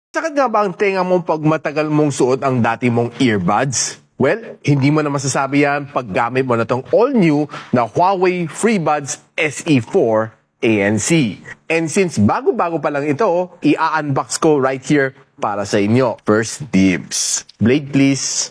Sakit nga ba ang tenga mo pag matagal mong suot ang dati mong earbuds? Well, hindi mo na masasabi yan pag gamit mo na tong all-new na Huawei FreeBuds SE4 ANC. And since bago-bago pa lang ito, i-unbox ko right here para sa inyo. First dibs. Blade, please.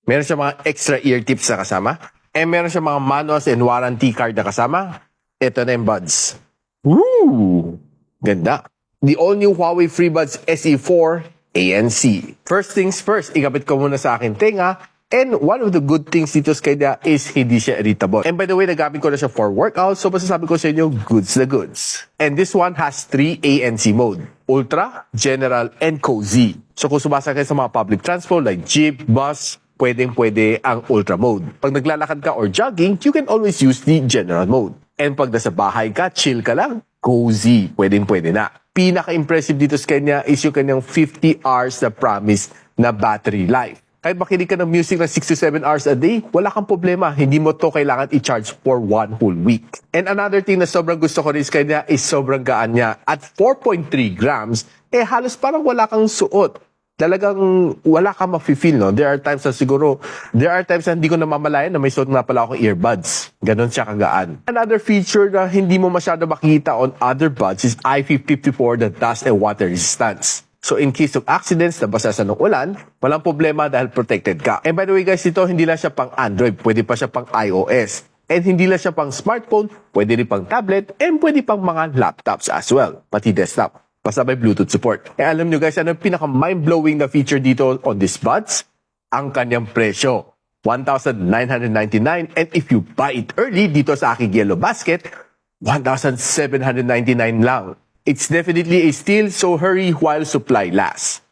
Meron siya mga extra ear tips na kasama. And meron siya mga manuals and warranty card na kasama. Ito na yung buds. Woo! Ganda. The all-new Huawei FreeBuds SE4 ANC. First things first, ikabit ko muna sa akin tenga. And one of the good things dito sa kanya is hindi siya irritable. And by the way, nagamit ko na siya for workout, so masasabi ko sa inyo, goods na goods. And this one has 3 ANC mode. Ultra, General, and Cozy. So kung sumasakay sa mga public transport like jeep, bus, pwedeng-pwede ang Ultra mode. Pag naglalakad ka or jogging, you can always use the General mode. And pag nasa bahay ka, chill ka lang, Cozy, pwedeng-pwede na. Pinaka-impressive dito sa kanya is yung kanyang 50 hours na promise na battery life. Kahit makinig ka ng music na 6 to 7 hours a day, wala kang problema. Hindi mo to kailangan i-charge for 1 whole week. And another thing na sobrang gusto ko rin sa kanya is sobrang gaan niya. At 4.3 grams, halos parang wala kang suot. Talagang wala kang mafe-feel, no? There are times na hindi ko namamalayan na may suot na pala akong earbuds. Ganon siya kagaan. Another feature na hindi mo masyado makita on other buds is IP54, the dust and water resistance. So in case of accidents, nabasa sa ng ulan, walang problema dahil protected ka. And by the way guys, ito hindi lang siya pang Android, pwede pa siya pang iOS. And hindi lang siya pang smartphone, pwede rin pang tablet, and pwede pang mga laptops as well, pati desktop. Basta may Bluetooth support. Alam nyo guys, ano yung pinaka-mind-blowing na feature dito on these buds? Ang kanyang presyo. 1,999, and if you buy it early dito sa aking yellow basket, 1,799 lang. It's definitely a steal, so hurry while supply lasts.